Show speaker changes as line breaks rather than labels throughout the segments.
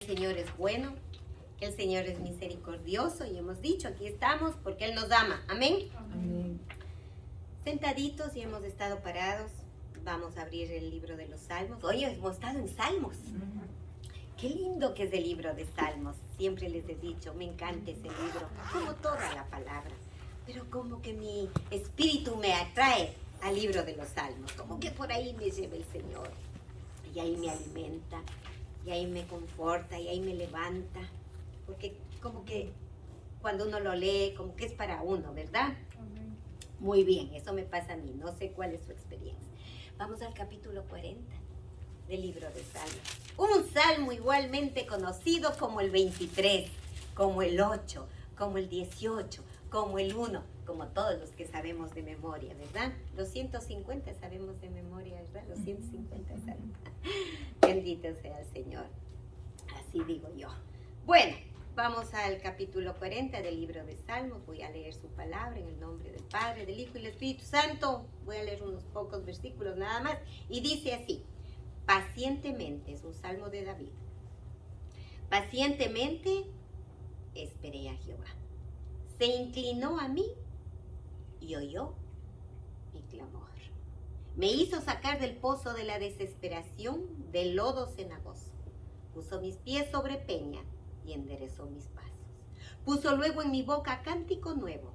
El Señor es bueno, el Señor es misericordioso y hemos dicho, aquí estamos porque Él nos ama. Amén.
Amén.
Sentaditos y hemos estado parados. Vamos a abrir el libro de los Salmos. Hoy hemos estado en Salmos. Qué lindo que es el libro de Salmos. Siempre les he dicho, me encanta ese libro, como toda la palabra. Pero como que mi espíritu me atrae al libro de los Salmos. Como que por ahí me lleva el Señor. Y ahí me alimenta. Y ahí me conforta, y ahí me levanta, porque como que cuando uno lo lee, como que es para uno, ¿verdad? Muy bien, eso me pasa a mí, no sé cuál es su experiencia. Vamos al capítulo 40 del libro de Salmos. Un salmo igualmente conocido como el 23, como el 8, como el 18, como el 1, como todos los que sabemos de memoria, ¿verdad? Los 150 sabemos de memoria, ¿verdad? Los 150 salmos. Bendito sea el Señor. Así digo yo. Bueno, vamos al capítulo 40 del libro de Salmos. Voy a leer su palabra en el nombre del Padre, del Hijo y del Espíritu Santo. Voy a leer unos pocos versículos nada más. Y dice así: pacientemente, es un salmo de David. Pacientemente esperé a Jehová. Se inclinó a mí y oyó mi clamor. Me hizo sacar del pozo de la desesperación, del lodo cenagoso. Puso mis pies sobre peña y enderezó mis pasos. Puso luego en mi boca cántico nuevo,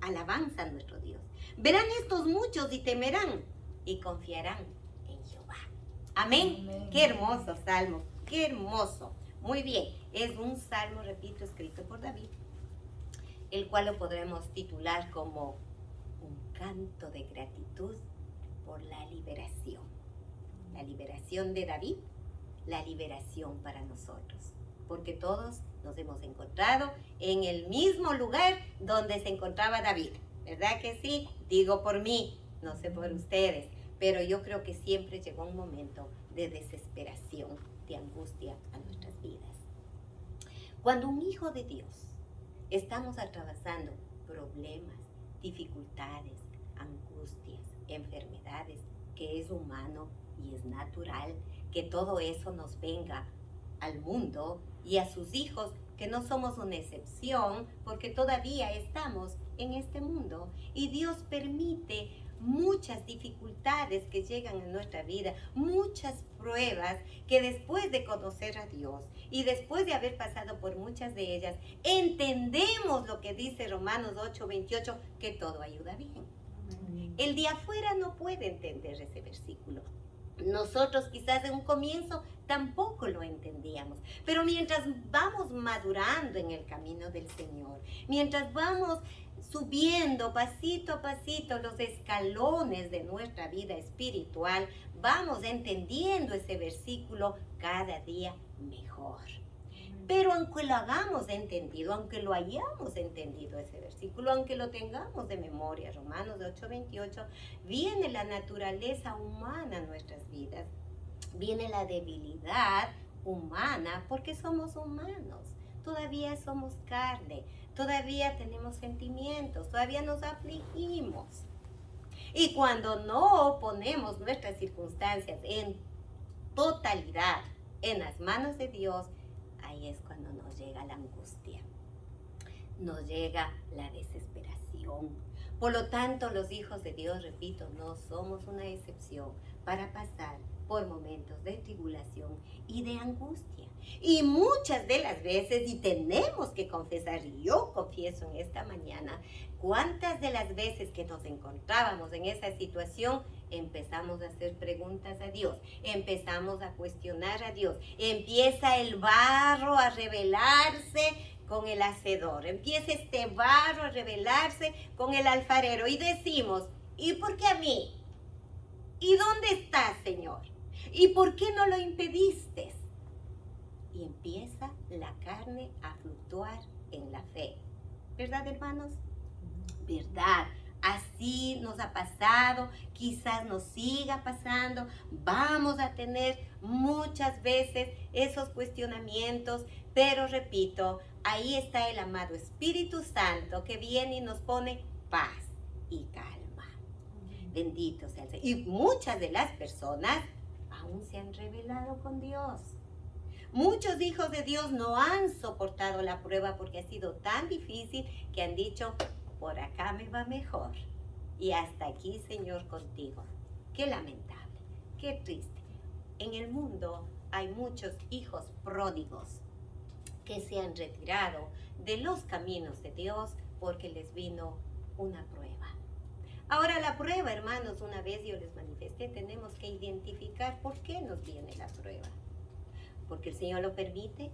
alabanza a nuestro Dios. Verán estos muchos y temerán y confiarán en Jehová. Amén.
Amén.
Qué hermoso salmo, qué hermoso. Muy bien, es un salmo, repito, escrito por David, el cual lo podremos titular como un canto de gratitud por la liberación. La liberación de David, la liberación para nosotros. Porque todos nos hemos encontrado en el mismo lugar donde se encontraba David. ¿Verdad que sí? Digo por mí, no sé por ustedes. Pero yo creo que siempre llegó un momento de desesperación, de angustia a nuestras vidas. Cuando un hijo de Dios estamos atravesando problemas, dificultades, angustias, enfermedades, que es humano y es natural que todo eso nos venga al mundo y a sus hijos, que no somos una excepción, porque todavía estamos en este mundo y Dios permite muchas dificultades que llegan en nuestra vida, muchas pruebas que después de conocer a Dios y después de haber pasado por muchas de ellas, entendemos lo que dice Romanos 8:28, que todo ayuda bien. El de afuera no puede entender ese versículo. Nosotros quizás en un comienzo tampoco lo entendíamos, pero mientras vamos madurando en el camino del Señor, mientras vamos subiendo pasito a pasito los escalones de nuestra vida espiritual, vamos entendiendo ese versículo cada día mejor. Pero aunque lo hagamos entendido, aunque lo hayamos entendido ese versículo, aunque lo tengamos de memoria, Romanos 8:28, viene la naturaleza humana en nuestras vidas. Viene la debilidad humana porque somos humanos. Todavía somos carne, todavía tenemos sentimientos, todavía nos afligimos. Y cuando no ponemos nuestras circunstancias en totalidad en las manos de Dios, ahí es cuando nos llega la angustia, nos llega la desesperación. Por lo tanto, los hijos de Dios, repito, no somos una excepción para pasar por momentos de tribulación y de angustia. Y muchas de las veces, y tenemos que confesar, y yo confieso en esta mañana, cuántas de las veces que nos encontrábamos en esa situación, empezamos a hacer preguntas a Dios, empezamos a cuestionar a Dios, empieza el barro a revelarse con el hacedor, empieza este barro a revelarse con el alfarero y decimos, ¿y por qué a mí? ¿Y dónde estás, Señor? ¿Y por qué no lo impediste? Y empieza la carne a fluctuar en la fe. ¿Verdad, hermanos? ¿Verdad? Así nos ha pasado, quizás nos siga pasando. Vamos a tener muchas veces esos cuestionamientos, pero repito, ahí está el amado Espíritu Santo que viene y nos pone paz y calma. Bendito sea el Señor. Y muchas de las personas aún se han rebelado con Dios. Muchos hijos de Dios no han soportado la prueba porque ha sido tan difícil que han dicho, por acá me va mejor. Y hasta aquí, Señor, contigo. Qué lamentable, qué triste. En el mundo hay muchos hijos pródigos que se han retirado de los caminos de Dios porque les vino una prueba. Ahora la prueba, hermanos, una vez yo les manifesté, tenemos que identificar por qué nos viene la prueba. Porque el Señor lo permite,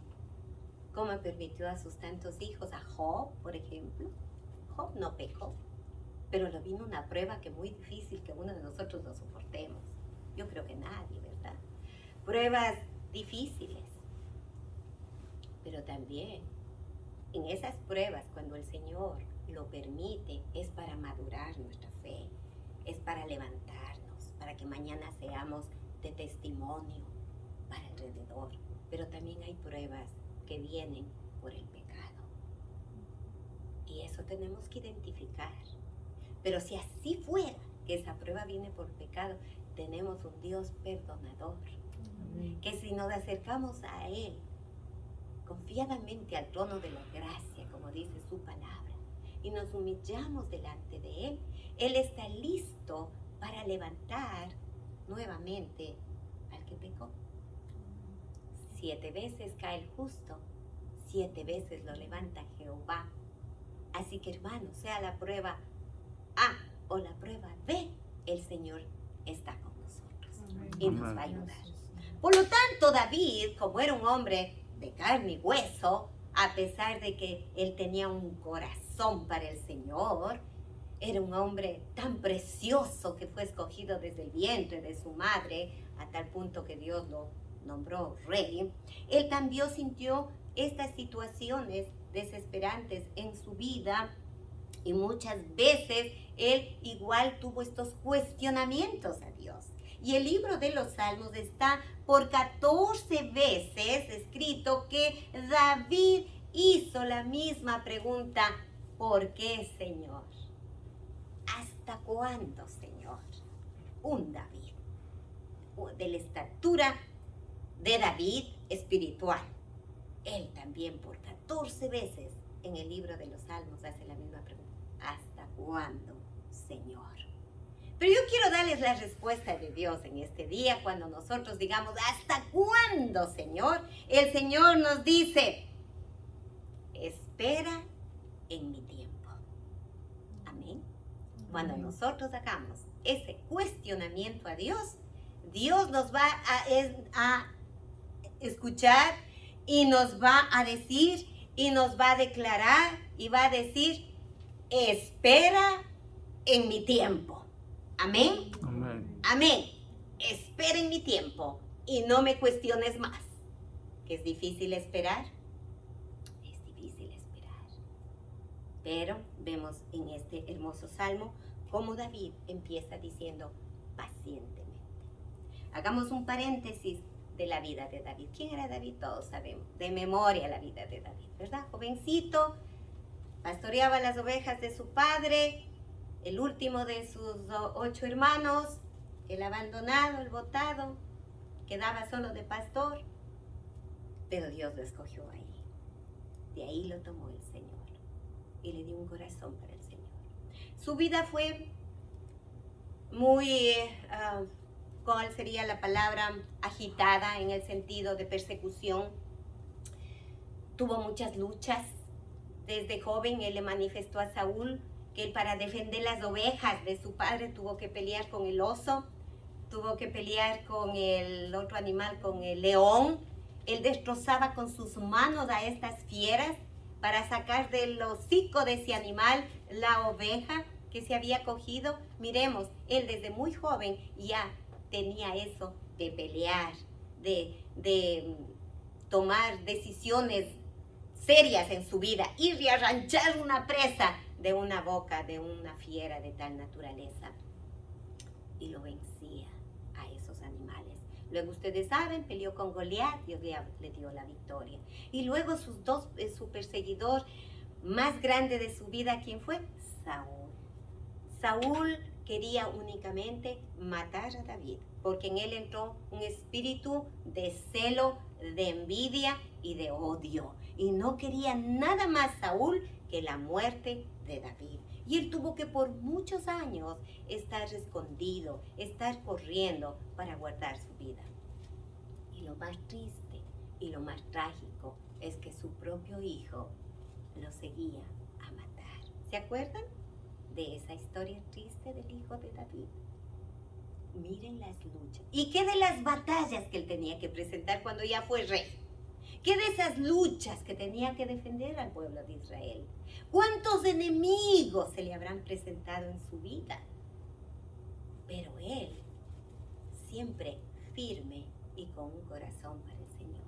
como permitió a sus tantos hijos, a Job, por ejemplo. Job no pecó, pero le vino una prueba que es muy difícil que uno de nosotros lo soportemos. Yo creo que nadie, ¿verdad? Pruebas difíciles. Pero también en esas pruebas, cuando el Señor lo permite, es para madurar nuestra fe, es para levantarnos, para que mañana seamos de testimonio para alrededor. Pero también hay pruebas que vienen por el pecado. Y eso tenemos que identificar. Pero si así fuera, que esa prueba viene por pecado, tenemos un Dios perdonador. Que si nos acercamos a Él, confiadamente al trono de la gracia, como dice su palabra, y nos humillamos delante de Él, Él está listo para levantar nuevamente al que pecó. 7 veces cae el justo, 7 veces lo levanta Jehová. Así que, hermanos, sea la prueba A o la prueba B, el Señor está con nosotros y nos va a ayudar. Por lo tanto, David, como era un hombre de carne y hueso, a pesar de que él tenía un corazón para el Señor, era un hombre tan precioso que fue escogido desde el vientre de su madre, a tal punto que Dios lo nombró rey. Él también sintió estas situaciones desesperantes en su vida y muchas veces él igual tuvo estos cuestionamientos a Dios. Y el libro de los Salmos está por 14 veces escrito que David hizo la misma pregunta: ¿por qué, Señor? ¿Hasta cuándo, Señor? Un David de la estatura de David espiritual. Él también por 14 veces en el libro de los Salmos hace la misma pregunta: ¿hasta cuándo, Señor? Pero yo quiero darles la respuesta de Dios en este día. Cuando nosotros digamos ¿hasta cuándo, Señor? El Señor nos dice: espera en mi tiempo. Amén. Cuando nosotros hagamos ese cuestionamiento a Dios, Dios nos va a escuchar y nos va a decir y nos va a declarar y va a decir: espera en mi tiempo. Amén.
Amén.
Amén. Espera en mi tiempo y no me cuestiones más. ¿Que es difícil esperar? Es difícil esperar. Pero vemos en este hermoso salmo cómo David empieza diciendo: pacientemente. Hagamos un paréntesis de la vida de David. ¿Quién era David? Todos sabemos de memoria la vida de David, ¿verdad? Jovencito, pastoreaba las ovejas de su padre, el último de sus 8 hermanos, el abandonado, el botado, quedaba solo de pastor, pero Dios lo escogió ahí. De ahí lo tomó el Señor y le dio un corazón para el Señor. Su vida fue muy, ¿cuál sería la palabra? Agitada, en el sentido de persecución. Tuvo muchas luchas. Desde joven él le manifestó a Saúl que él, para defender las ovejas de su padre, tuvo que pelear con el oso, tuvo que pelear con el otro animal, con el león. Él destrozaba con sus manos a estas fieras para sacar del hocico de ese animal la oveja que se había cogido. Miremos, él desde muy joven ya tenía eso de pelear, de tomar decisiones serias en su vida, ir y arrancar una presa de una boca de una fiera de tal naturaleza, y lo vencía a esos animales. Luego, ustedes saben, peleó con Goliat, Dios le dio la victoria. Y luego su perseguidor más grande de su vida, ¿quién fue? Saúl. Saúl quería únicamente matar a David, porque en él entró un espíritu de celo, de envidia y de odio. Y no quería nada más Saúl que la muerte de David. Y él tuvo que por muchos años estar escondido, estar corriendo para guardar su vida. Y lo más triste y lo más trágico es que su propio hijo lo seguía a matar. ¿Se acuerdan de esa historia triste del hijo de David? Miren las luchas. ¿Y qué de las batallas que él tenía que presentar cuando ya fue rey? ¿Qué de esas luchas que tenía que defender al pueblo de Israel? ¿Cuántos enemigos se le habrán presentado en su vida? Pero él, siempre firme y con un corazón para el Señor.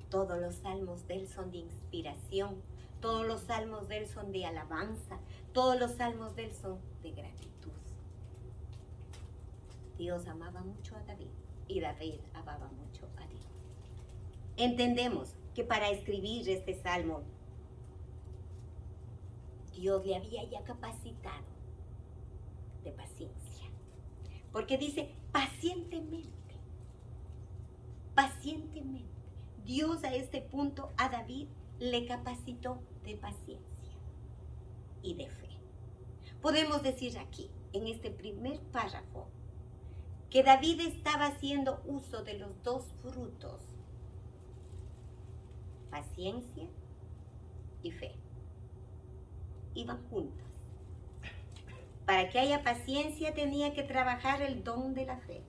Todos los salmos de él son de inspiración. Todos los salmos de él son de alabanza. Todos los salmos de él son de gratitud. Dios amaba mucho a David y David amaba mucho a Dios. Entendemos que para escribir este salmo, Dios le había ya capacitado de paciencia. Porque dice pacientemente, pacientemente. Dios a este punto a David le capacitó de paciencia y de fe. Podemos decir aquí, en este primer párrafo, que David estaba haciendo uso de los dos frutos, paciencia y fe. Iban juntas. Para que haya paciencia tenía que trabajar el don de la fe.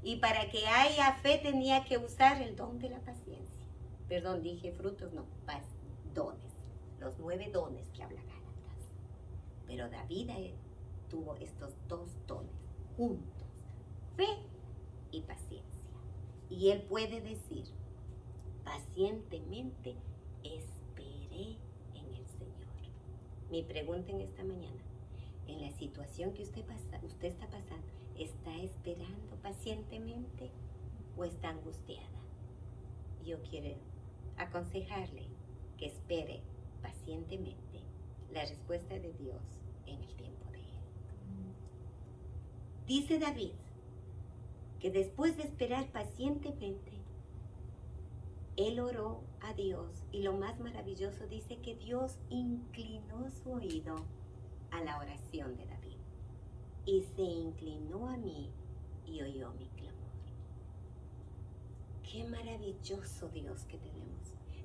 Y para que haya fe tenía que usar el don de la paciencia. Perdón, dije frutos, no, dones. Los 9 dones que habla Gálatas. Pero David tuvo estos 2 dones juntos. Fe y paciencia. Y él puede decir, pacientemente esperé en el Señor. Mi pregunta en esta mañana, en la situación que usted está pasando, ¿está esperando pacientemente o está angustiada? Yo quiero aconsejarle que espere pacientemente la respuesta de Dios en el tiempo de él. Dice David que después de esperar pacientemente, él oró a Dios y lo más maravilloso dice que Dios inclinó su oído a la oración de David y se inclinó a mí y oyó mi clamor. Qué maravilloso Dios que tenemos.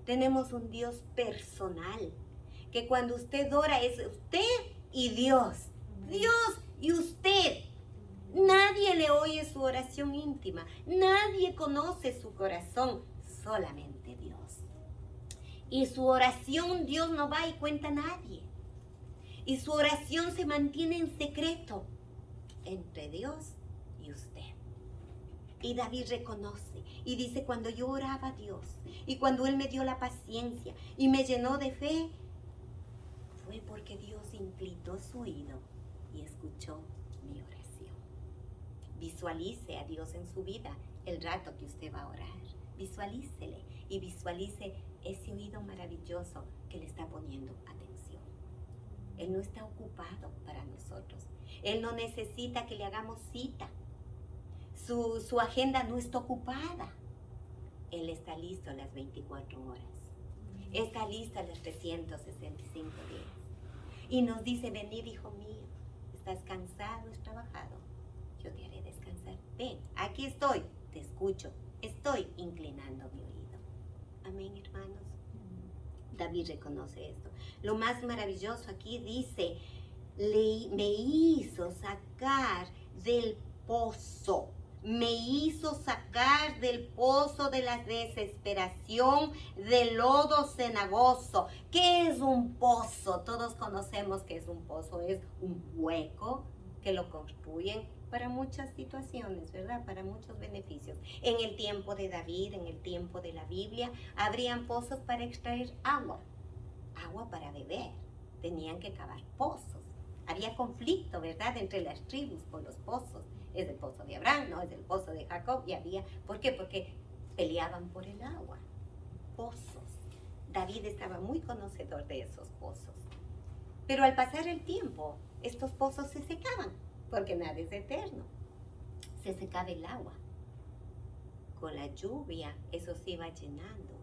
Tenemos un Dios personal, que cuando usted ora es usted y Dios. Dios y usted. Nadie le oye su oración íntima. Nadie conoce su corazón. Solamente Dios. Y su oración Dios no va y cuenta a nadie. Y su oración se mantiene en secreto entre Dios y usted. Y David reconoce y dice, cuando yo oraba a Dios y cuando Él me dio la paciencia y me llenó de fe, fue porque Dios inclinó su oído y escuchó mi oración. Visualice a Dios en su vida el rato que usted va a orar. Visualícele y visualice ese oído maravilloso que le está poniendo atención. Él no está ocupado para nosotros. Él no necesita que le hagamos cita. Su agenda no está ocupada. Él está listo a las 24 horas. Está listo a los 365 días. Y nos dice, venid, hijo mío, estás cansado, has trabajado. Yo te haré descansar. Ven, aquí estoy, te escucho. Estoy inclinando mi oído. Amén, hermanos. David reconoce esto. Lo más maravilloso aquí dice, me hizo sacar del pozo. Me hizo sacar del pozo de la desesperación, del lodo cenagoso. ¿Qué es un pozo? Todos conocemos que es un pozo. Es un hueco que lo construyen para muchas situaciones, ¿verdad? Para muchos beneficios. En el tiempo de David, en el tiempo de la Biblia, habrían pozos para extraer agua para beber. Tenían que cavar pozos. Había conflicto, ¿verdad?, entre las tribus por los pozos. Es el pozo de Abraham, no es el pozo de Jacob. Y había, ¿por qué? Porque peleaban por el agua. Pozos. David estaba muy conocedor de esos pozos. Pero al pasar el tiempo, estos pozos se secaban, porque nada es eterno. se secaba el agua. Con la lluvia eso se iba llenando,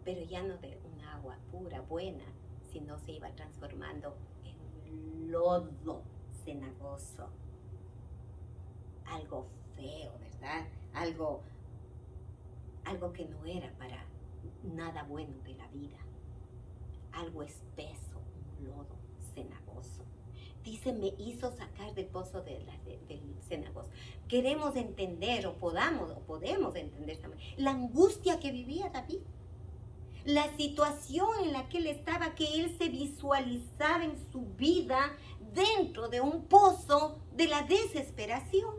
pero ya no de un agua pura, buena, sino se iba transformando en lodo cenagoso. Algo feo, ¿verdad? Algo que no era para nada bueno de la vida. Algo espeso, un lodo cenagoso. Dice, me hizo sacar del pozo del cenagoso. Queremos entender, o podemos entender también, la angustia que vivía David. La situación en la que él estaba, que él se visualizaba en su vida dentro de un pozo de la desesperación.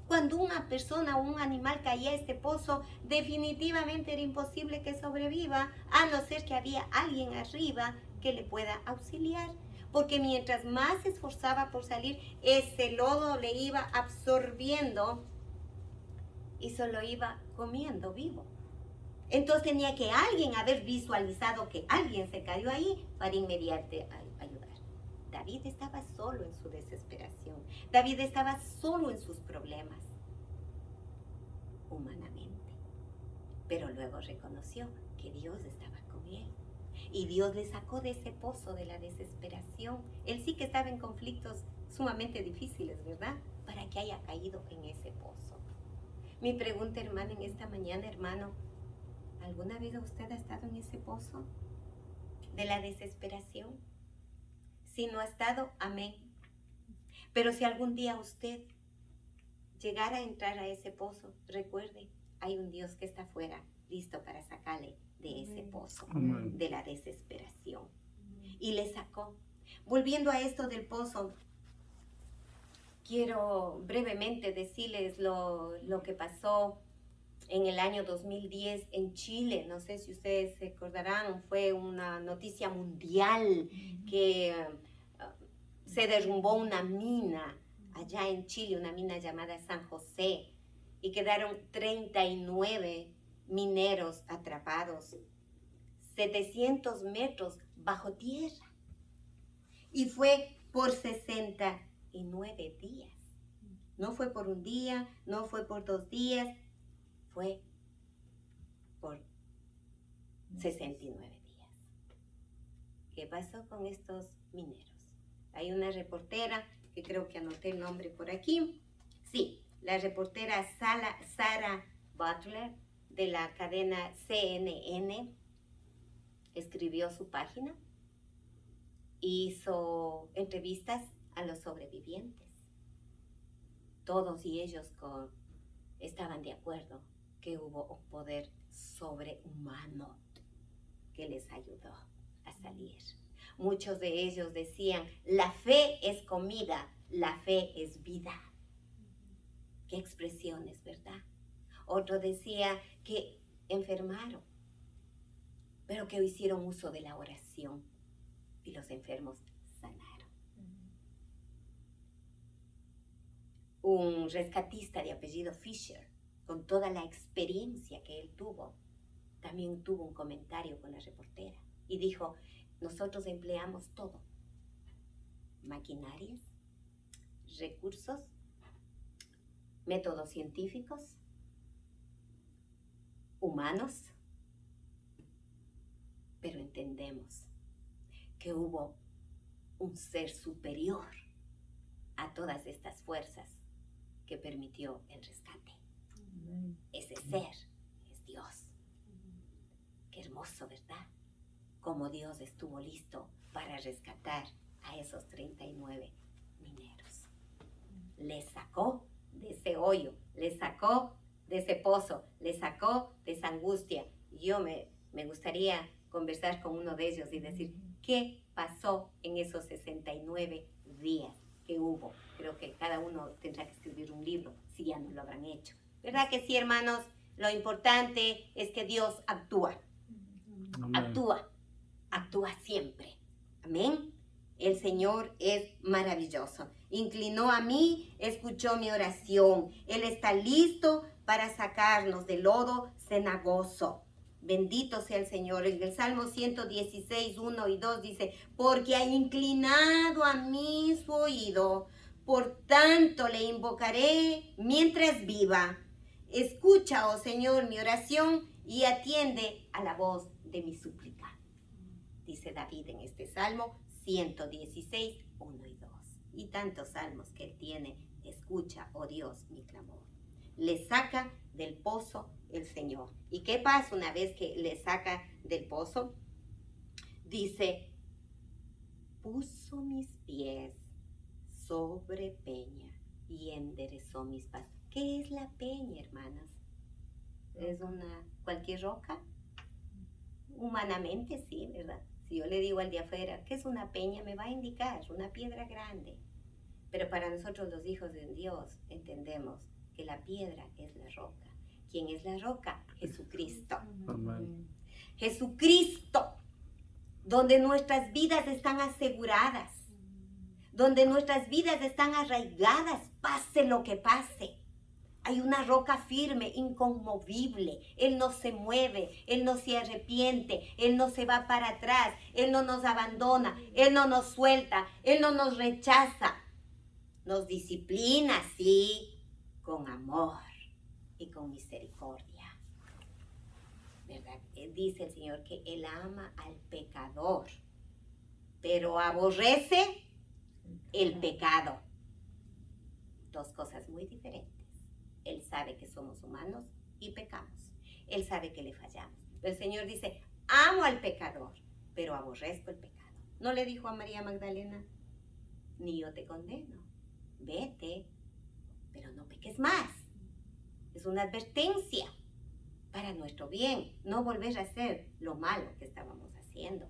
Cuando una persona o un animal caía a este pozo, definitivamente era imposible que sobreviva, a no ser que había alguien arriba que le pueda auxiliar. Porque mientras más se esforzaba por salir, ese lodo le iba absorbiendo y solo iba comiendo vivo. Entonces tenía que alguien haber visualizado que alguien se cayó ahí para inmediatamente ayudar. David estaba solo en su desesperación. David estaba solo en sus problemas, humanamente. Pero luego reconoció que Dios estaba con él. Y Dios le sacó de ese pozo de la desesperación. Él sí que estaba en conflictos sumamente difíciles, ¿verdad? Para que haya caído en ese pozo. Mi pregunta, hermana, en esta mañana, hermano, ¿alguna vez usted ha estado en ese pozo de la desesperación? Si no ha estado, amén. Pero si algún día usted llegara a entrar a ese pozo, recuerde, hay un Dios que está afuera, listo para sacarle de ese pozo, de la desesperación. Y le sacó. Volviendo a esto del pozo, quiero brevemente decirles lo que pasó en el año 2010 en Chile. No sé si ustedes se acordarán, fue una noticia mundial que se derrumbó una mina allá en Chile, una mina llamada San José, y quedaron 39 mineros atrapados, 700 metros bajo tierra. Y fue por 69 días. No fue por un día, no fue por 2 días, fue por 69 días. ¿Qué pasó con estos mineros? Hay una reportera, que creo que anoté el nombre por aquí. Sí, la reportera Sarah Butler, de la cadena CNN, escribió su página, hizo entrevistas a los sobrevivientes. Todos y ellos estaban de acuerdo que hubo un poder sobrehumano que les ayudó a salir. Muchos de ellos decían, la fe es comida, la fe es vida. Qué expresiones, ¿verdad? Otro decía que enfermaron, pero que hicieron uso de la oración y los enfermos sanaron. Un rescatista de apellido Fisher, con toda la experiencia que él tuvo, también tuvo un comentario con la reportera y dijo, nosotros empleamos todo, maquinarias, recursos, métodos científicos, humanos, pero entendemos que hubo un ser superior a todas estas fuerzas que permitió el rescate. Ese ser es Dios. Qué hermoso, ¿verdad? Como Dios estuvo listo para rescatar a esos 39 mineros. Les sacó de ese hoyo, les sacó de ese pozo, les sacó de esa angustia. Yo me gustaría conversar con uno de ellos y decir, ¿qué pasó en esos 69 días que hubo? Creo que cada uno tendrá que escribir un libro, si ya no lo habrán hecho. ¿Verdad que sí, hermanos? Lo importante es que Dios actúa. Amén. Actúa siempre. Amén. El Señor es maravilloso. Inclinó a mí, escuchó mi oración. Él está listo para sacarnos del lodo cenagoso. Bendito sea el Señor. En el Salmo 116, 1 y 2 dice, porque ha inclinado a mí su oído, Por tanto le invocaré mientras viva. Escucha, oh Señor, mi oración y atiende a la voz de mi súplica. Dice David en este Salmo 116, 1 y 2. Y tantos salmos que él tiene. Escucha, oh Dios, mi clamor. Le saca del pozo el Señor. ¿Y qué pasa una vez que le saca del pozo? Dice, puso mis pies sobre peña y enderezó mis pasos. ¿Qué es la peña, hermanas? ¿Es cualquier roca? Humanamente sí, ¿verdad? Si yo le digo al de afuera, ¿qué es una peña? Me va a indicar una piedra grande. Pero para nosotros los hijos de Dios entendemos que la piedra es la roca. ¿Quién es la roca? Jesucristo.
Amén.
Jesucristo, donde nuestras vidas están aseguradas, donde nuestras vidas están arraigadas, pase lo que pase. Hay una roca firme, inconmovible. Él no se mueve, Él no se arrepiente, Él no se va para atrás, Él no nos abandona, Él no nos suelta, Él no nos rechaza. Nos disciplina, sí, con amor y con misericordia. ¿Verdad? Dice el Señor que Él ama al pecador, pero aborrece el pecado. Dos cosas muy diferentes. Él sabe que somos humanos y pecamos. Él sabe que le fallamos. Pero el Señor dice, amo al pecador, pero aborrezco el pecado. ¿No le dijo a María Magdalena? Ni yo te condeno. Vete, pero no peques más. Es una advertencia para nuestro bien, no volver a hacer lo malo que estábamos haciendo.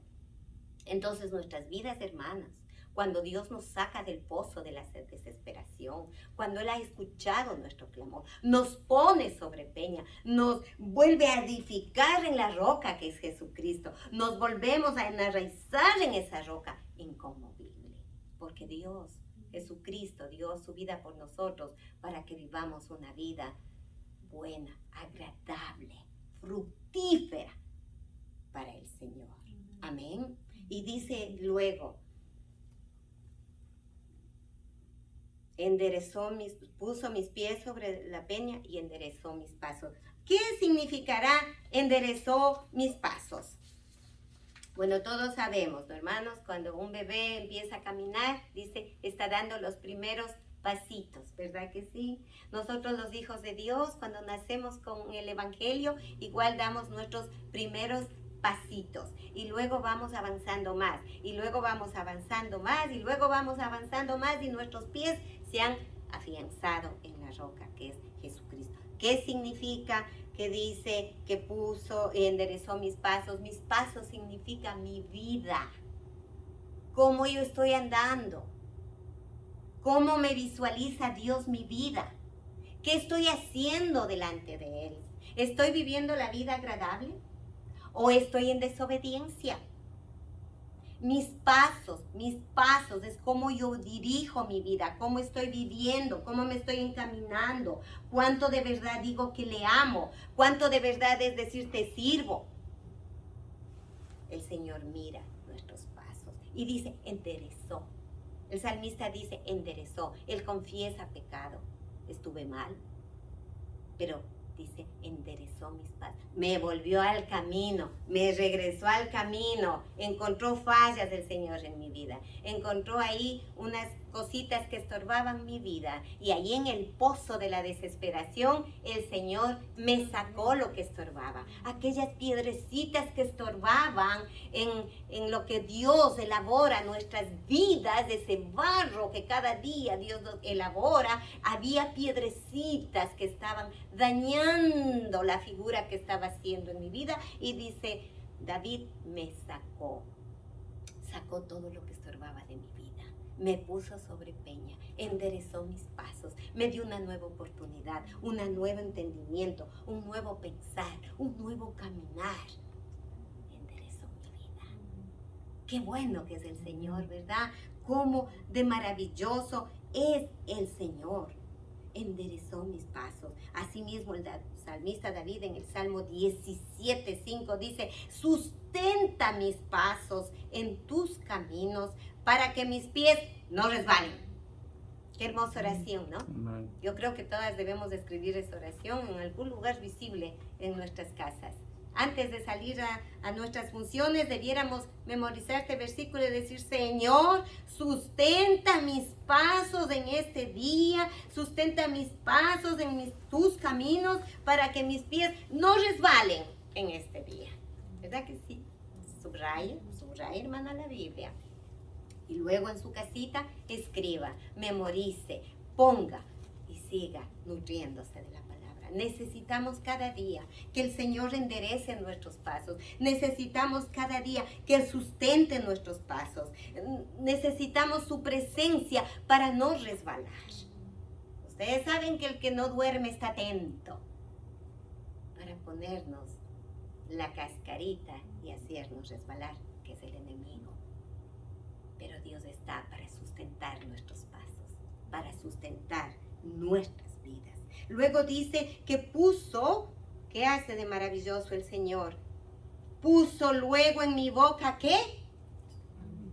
Entonces nuestras vidas, hermanas, cuando Dios nos saca del pozo de la desesperación, cuando Él ha escuchado nuestro clamor, nos pone sobre peña, nos vuelve a edificar en la roca que es Jesucristo, nos volvemos a enraizar en esa roca inconmovible, porque Dios, Jesucristo, dio su vida por nosotros para que vivamos una vida buena, agradable, fructífera para el Señor. Amén. Y dice luego, puso mis pies sobre la peña y enderezó mis pasos. ¿Qué significará enderezó mis pasos? Bueno, todos sabemos, ¿no, hermanos? Cuando un bebé empieza a caminar, dice, está dando los primeros pasitos, ¿verdad que sí? Nosotros los hijos de Dios, cuando nacemos con el Evangelio, igual damos nuestros primeros pasitos y luego vamos avanzando más y luego vamos avanzando más y luego vamos avanzando más y nuestros pies se han afianzado en la roca que es Jesucristo. ¿Qué significa que dice que puso y enderezó mis pasos? Mis pasos significa mi vida, cómo yo estoy andando, cómo me visualiza Dios mi vida, qué estoy haciendo delante de Él. ¿Estoy viviendo la vida agradable o estoy en desobediencia? Mis pasos es cómo yo dirijo mi vida, cómo estoy viviendo, cómo me estoy encaminando, cuánto de verdad digo que le amo, cuánto de verdad es decir te sirvo. El Señor mira nuestros pasos y dice enderezó. El salmista dice enderezó, él confiesa pecado, estuve mal, pero dice enderezó mis pasos, me volvió al camino, me regresó al camino, encontró fallas del Señor en mi vida, encontró ahí unas cositas que estorbaban mi vida y ahí en el pozo de la desesperación el Señor me sacó lo que estorbaba, aquellas piedrecitas que estorbaban en lo que Dios elabora nuestras vidas, de ese barro que cada día Dios nos elabora, había piedrecitas que estaban dañando la figura que estaba haciendo en mi vida y dice, David me sacó todo lo que estorbaba de mi vida, me puso sobre peña, enderezó mis pasos, me dio una nueva oportunidad, un nuevo entendimiento, un nuevo pensar, un nuevo caminar, enderezó mi vida. Qué bueno que es el Señor, ¿verdad? Cómo de maravilloso es el Señor. Enderezó mis pasos. Asimismo el salmista David en el Salmo 17:5 dice, sustenta mis pasos en tus caminos para que mis pies no resbalen. Qué hermosa oración, ¿no?
Amén.
Yo creo que todas debemos de escribir esa oración en algún lugar visible en nuestras casas. Antes de salir a nuestras funciones, debiéramos memorizar este versículo y decir: Señor, sustenta mis pasos en este día, sustenta mis pasos en tus caminos, para que mis pies no resbalen en este día. ¿Verdad que sí? Subraye, hermana, la Biblia. Y luego en su casita escriba, memorice, ponga y siga nutriéndose de la palabra. Necesitamos cada día que el Señor enderece nuestros pasos. Necesitamos cada día que Él sustente nuestros pasos. Necesitamos su presencia para no resbalar. Ustedes saben que el que no duerme está atento para ponernos la cascarita y hacernos resbalar, que es el enemigo. Pero Dios está para sustentar nuestros pasos, para sustentar nuestras vidas. Luego dice que puso, ¿qué hace de maravilloso el Señor? Puso luego en mi boca, ¿qué?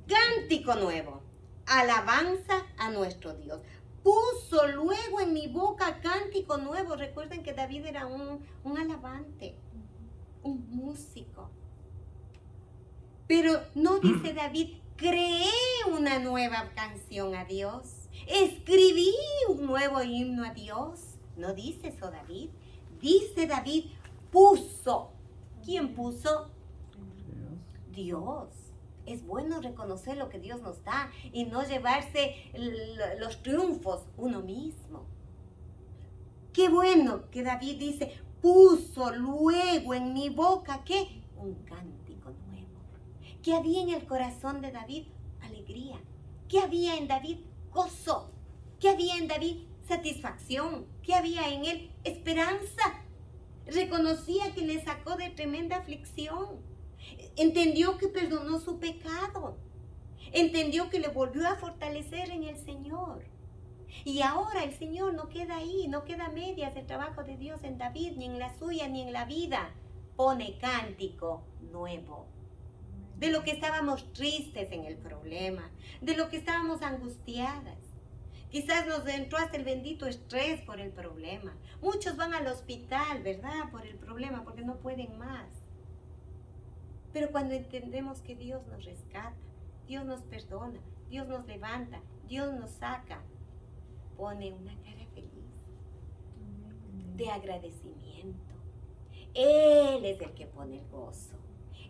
Cántico nuevo, alabanza a nuestro Dios. Puso luego en mi boca cántico nuevo. Recuerden que David era un alabante, un músico. Pero no dice David: creé una nueva canción a Dios, escribí un nuevo himno a Dios. No dice eso David. Dice David: puso. ¿Quién puso? Dios. Es bueno reconocer lo que Dios nos da y no llevarse los triunfos uno mismo. Qué bueno que David dice: puso luego en mi boca, ¿qué? Un cántico nuevo. ¿Qué había en el corazón de David? Alegría. ¿Qué había en David? Gozo. ¿Qué había en David? Satisfacción. ¿Qué había en él? Esperanza. Reconocía que le sacó de tremenda aflicción. Entendió que perdonó su pecado. Entendió que le volvió a fortalecer en el Señor. Y ahora el Señor no queda ahí, no queda a medias el trabajo de Dios en David, ni en la suya, ni en la vida. Pone cántico nuevo. De lo que estábamos tristes en el problema, de lo que estábamos angustiadas. Quizás nos entró hasta el bendito estrés por el problema. Muchos van al hospital, ¿verdad? Por el problema, porque no pueden más. Pero cuando entendemos que Dios nos rescata, Dios nos perdona, Dios nos levanta, Dios nos saca, pone una cara feliz, de agradecimiento. Él es el que pone el gozo.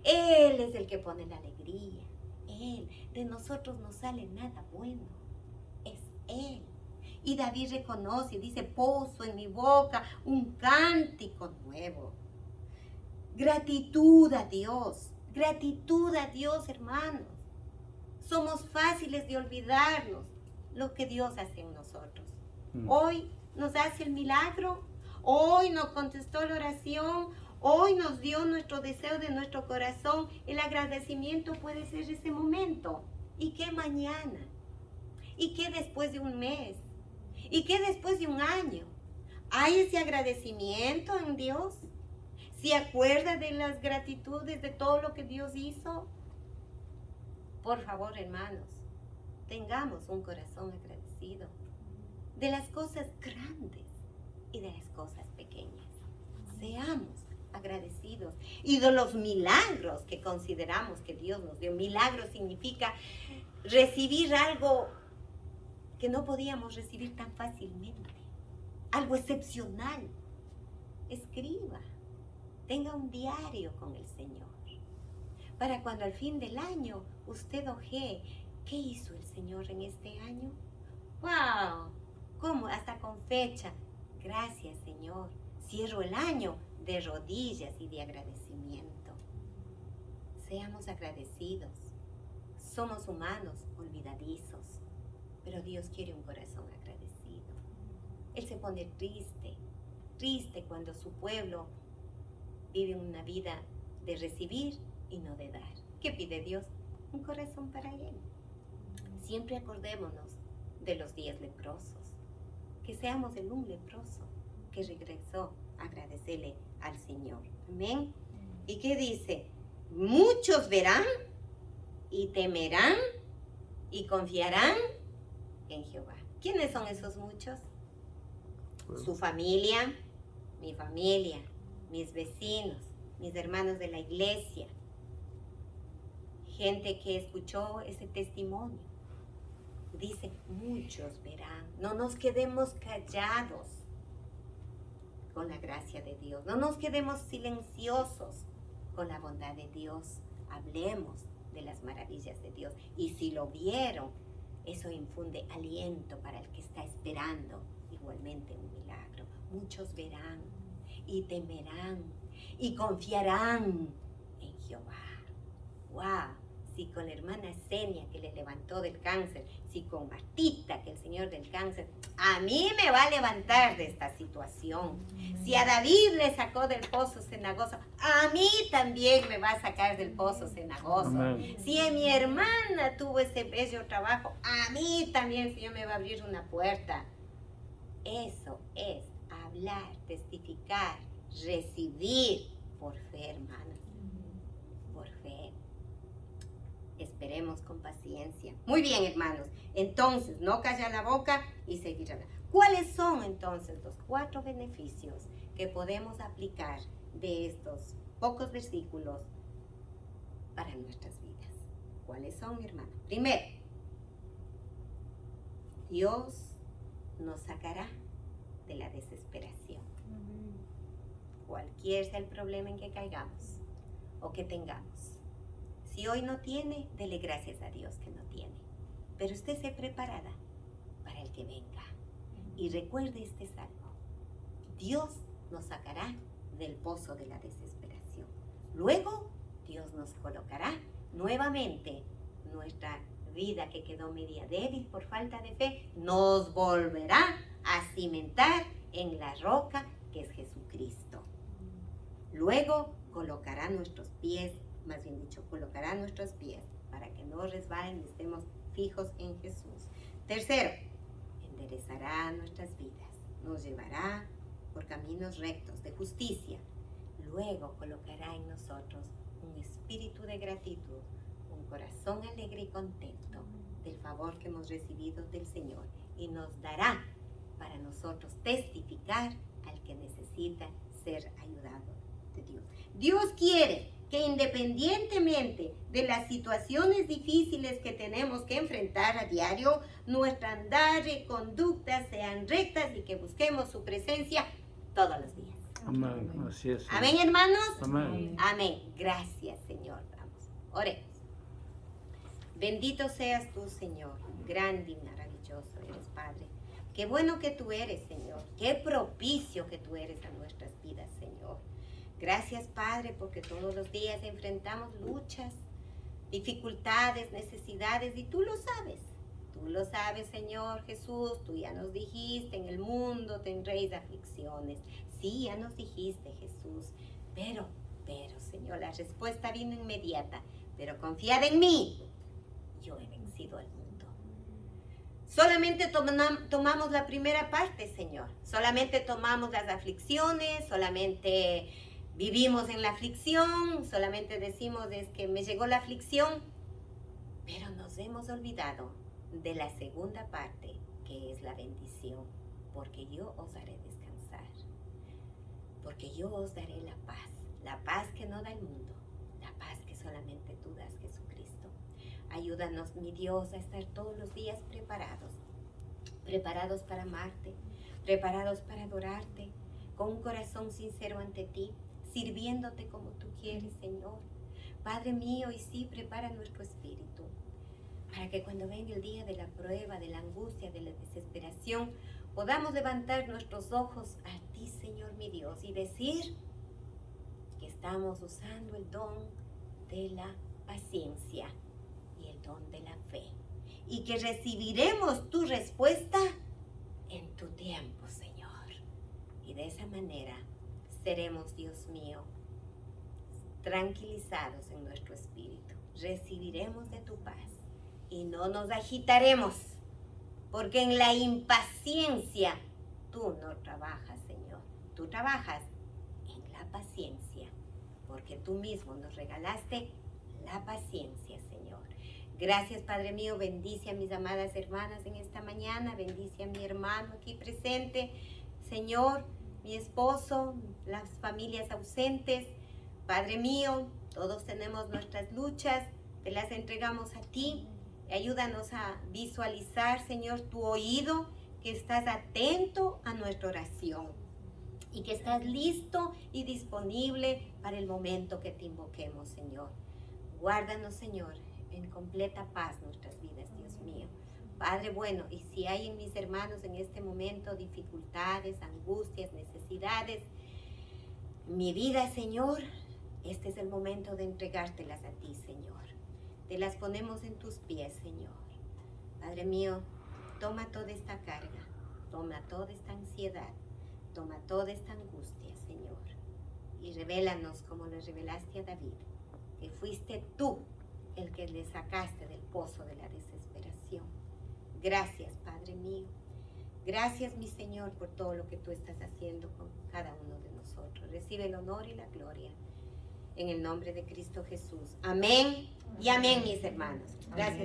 Él es el que pone la alegría. Él, de nosotros no sale nada bueno. Es Él. Y David reconoce y dice: puso en mi boca un cántico nuevo. Gratitud a Dios. Gratitud a Dios, hermanos. Somos fáciles de olvidarnos lo que Dios hace en nosotros. Hoy nos hace el milagro. Hoy nos contestó la oración. Hoy nos dio nuestro deseo de nuestro corazón. El agradecimiento puede ser ese momento. ¿Y qué mañana? ¿Y qué después de un mes? ¿Y qué después de un año? ¿Hay ese agradecimiento en Dios? ¿Se acuerda de las gratitudes de todo lo que Dios hizo? Por favor, hermanos, tengamos un corazón agradecido de las cosas grandes y de las cosas pequeñas. Seamos agradecidos y de los milagros que consideramos que Dios nos dio. Milagro significa recibir algo que no podíamos recibir tan fácilmente, algo excepcional. Escriba, tenga un diario con el Señor, para cuando al fin del año usted ojee: ¿qué hizo el Señor en este año? ¡Wow! ¿Cómo? Hasta con fecha. Gracias, Señor. Cierro el año de rodillas y de agradecimiento. Seamos agradecidos. Somos humanos olvidadizos, pero Dios quiere un corazón agradecido. Él se pone triste cuando su pueblo vive una vida de recibir y no de dar. ¿Qué pide Dios? Un corazón para Él. Siempre acordémonos de los 10 leprosos. Que seamos el un leproso que regresó a agradecerle al Señor. Amén. ¿Y qué dice? Muchos verán y temerán y confiarán en Jehová. ¿Quiénes son esos muchos? Su familia, mis vecinos, mis hermanos de la iglesia, gente que escuchó ese testimonio. Dice, muchos verán. No nos quedemos callados con la gracia de Dios. No nos quedemos silenciosos con la bondad de Dios. Hablemos de las maravillas de Dios. Y si lo vieron, eso infunde aliento para el que está esperando igualmente un milagro. Muchos verán y temerán y confiarán en Jehová. ¡Wow! Si con la hermana Senia que le levantó del cáncer, si con Martita que el Señor del cáncer, a mí me va a levantar de esta situación. Si a David le sacó del pozo cenagoso, a mí también me va a sacar del pozo cenagoso. Amén. Si a mi hermana tuvo ese bello trabajo, a mí también el Señor me va a abrir una puerta. Eso es hablar, testificar, recibir por fe, hermanos. Por fe. Esperemos con paciencia. Muy bien, hermanos. Entonces, no callar la boca y seguir hablando. ¿Cuáles son entonces los 4 beneficios que podemos aplicar de estos pocos versículos para nuestras vidas? ¿Cuáles son, mi hermano? Primero, Dios nos sacará de la desesperación. Cualquier sea el problema en que caigamos o que tengamos. Si hoy no tiene, dele gracias a Dios que no tiene. Pero estése preparada para el que venga. Y recuerde este salmo. Dios nos sacará del pozo de la desesperación. Luego, Dios nos colocará nuevamente nuestra vida que quedó media débil por falta de fe. Nos volverá a cimentar en la roca que es Jesucristo. Luego, colocará nuestros pies, más bien dicho, colocará nuestros pies para que no resbalen y estemos fijos en Jesús. Tercero, enderezará nuestras vidas, nos llevará por caminos rectos de justicia. Luego colocará en nosotros un espíritu de gratitud, un corazón alegre y contento del favor que hemos recibido del Señor y nos dará para nosotros testificar al que necesita ser ayudado de Dios. Dios quiere que independientemente de las situaciones difíciles que tenemos que enfrentar a diario, nuestra andar y conductas sean rectas y que busquemos su presencia todos los días.
Amén. Así es.
Amén, hermanos.
Amén.
Amén. Gracias, Señor. Vamos, oremos. Bendito seas tú, Señor. Grande y maravilloso eres, Padre. Qué bueno que tú eres, Señor. Qué propicio que tú eres a nuestras vidas, Señor. Gracias, Padre, porque todos los días enfrentamos luchas, dificultades, necesidades, y tú lo sabes. Tú lo sabes, Señor Jesús. Tú ya nos dijiste, en el mundo tendréis aflicciones. Sí, ya nos dijiste, Jesús. Pero, Señor, la respuesta vino inmediata. Pero confiad en mí. Yo he vencido al mundo. Solamente tomamos la primera parte, Señor. Solamente tomamos las aflicciones, solamente vivimos en la aflicción, solamente decimos es que me llegó la aflicción, pero nos hemos olvidado de la segunda parte, que es la bendición, porque yo os haré descansar, porque yo os daré la paz que no da el mundo, la paz que solamente tú das, Jesucristo. Ayúdanos, mi Dios, a estar todos los días preparados para amarte, preparados para adorarte, con un corazón sincero ante ti, sirviéndote como tú quieres, Señor. Padre mío, y sí, prepara nuestro espíritu, para que cuando venga el día de la prueba, de la angustia, de la desesperación, podamos levantar nuestros ojos a ti, Señor mi Dios, y decir que estamos usando el don de la paciencia y el don de la fe, y que recibiremos tu respuesta en tu tiempo, Señor. Y de esa manera seremos, Dios mío, tranquilizados en nuestro espíritu. Recibiremos de tu paz y no nos agitaremos, porque en la impaciencia tú no trabajas, Señor. Tú trabajas en la paciencia, porque tú mismo nos regalaste la paciencia, Señor. Gracias, Padre mío, bendice a mis amadas hermanas en esta mañana, bendice a mi hermano aquí presente, Señor, mi esposo, las familias ausentes. Padre mío, todos tenemos nuestras luchas, te las entregamos a ti. Ayúdanos a visualizar, Señor, tu oído, que estás atento a nuestra oración y que estás listo y disponible para el momento que te invoquemos, Señor. Guárdanos, Señor, en completa paz nuestras vidas, Dios mío. Padre bueno, y si hay en mis hermanos en este momento dificultades, angustias, necesidades, mi vida, Señor, este es el momento de entregártelas a ti, Señor. Te las ponemos en tus pies, Señor. Padre mío, toma toda esta carga, toma toda esta ansiedad, toma toda esta angustia, Señor. Y revélanos como le revelaste a David, que fuiste tú el que le sacaste del pozo de la desesperación. Gracias, Padre mío. Gracias, mi Señor, por todo lo que tú estás haciendo con cada uno de nosotros. Recibe el honor y la gloria en el nombre de Cristo Jesús. Amén y amén, mis hermanos. Gracias.